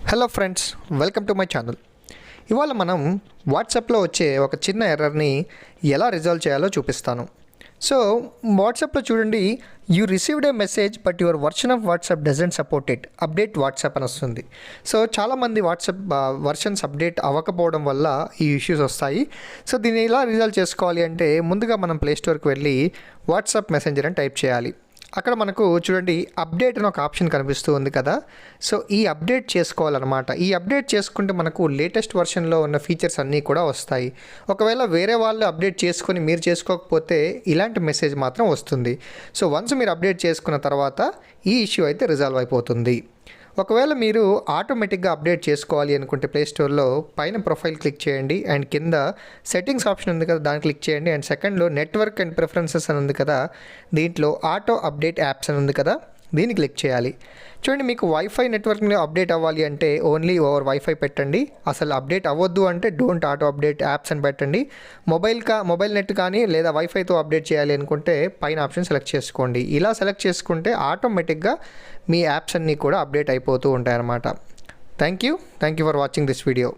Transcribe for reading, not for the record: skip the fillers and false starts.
Hello friends, welcome to my channel. ఇవాళ మనం వాట్సాప్లో వచ్చే ఒక చిన్న ఎర్రర్ని ఎలా రిజాల్వ్ చేయాలో చూపిస్తాను. సో వాట్సాప్లో చూడండి, you received a message but your version of WhatsApp doesn't support it, update WhatsApp అని వస్తుంది. సో చాలామంది వాట్సాప్ వర్షన్స్ అప్డేట్ అవ్వకపోవడం వల్ల ఈ ఇష్యూస్ వస్తాయి. సో దీన్ని ఎలా రిజాల్వ్ చేసుకోవాలి అంటే, ముందుగా మనం ప్లేస్టోర్కి వెళ్ళి వాట్సాప్ మెసెంజర్ అని టైప్ చేయాలి. అక్కడ మనకు చూడండి అప్డేట్ అని ఒక ఆప్షన్ కనిపిస్తూ ఉంది కదా. సో ఈ అప్డేట్ చేసుకోవాలన్నమాట. ఈ అప్డేట్ చేసుకుంటే మనకు లేటెస్ట్ వర్షన్లో ఉన్న ఫీచర్స్ అన్నీ కూడా వస్తాయి. ఒకవేళ వేరే వాళ్ళు అప్డేట్ చేసుకొని మీరు చేసుకోకపోతే ఇలాంటి మెసేజ్ మాత్రం వస్తుంది. సో వన్స్ మీరు అప్డేట్ చేసుకున్న తర్వాత ఈ ఇష్యూ అయితే రిజాల్వ్ అయిపోతుంది. ఒకవేళ మీరు ఆటోమేటిక్గా అప్డేట్ చేసుకోవాలి అనుకుంటే ప్లేస్టోర్లో పైన ప్రొఫైల్ క్లిక్ చేయండి అండ్ కింద సెట్టింగ్స్ ఆప్షన్ ఉంది కదా, దాన్ని క్లిక్ చేయండి. అండ్ సెకండ్లో నెట్వర్క్ అండ్ ప్రిఫరెన్సెస్ అని ఉంది కదా, దీంట్లో ఆటో అప్డేట్ యాప్స్ అని ఉంది కదా, దీన్ని క్లిక్ చేయాలి. చూడండి, మీకు వైఫై నెట్వర్క్లో అప్డేట్ అవ్వాలి అంటే ఓన్లీ ఓవర్ వైఫై పెట్టండి. అసలు అప్డేట్ అవ్వద్దు అంటే డోంట్ ఆటో అప్డేట్ యాప్స్ అని పెట్టండి. మొబైల్ నెట్ కానీ లేదా వైఫైతో అప్డేట్ చేయాలి అనుకుంటే పైన ఆప్షన్ సెలెక్ట్ చేసుకోండి. ఇలా సెలెక్ట్ చేసుకుంటే ఆటోమేటిక్గా మీ యాప్స్ అన్నీ కూడా అప్డేట్ అయిపోతూ ఉంటాయి అన్నమాట. Thank you for watching this video.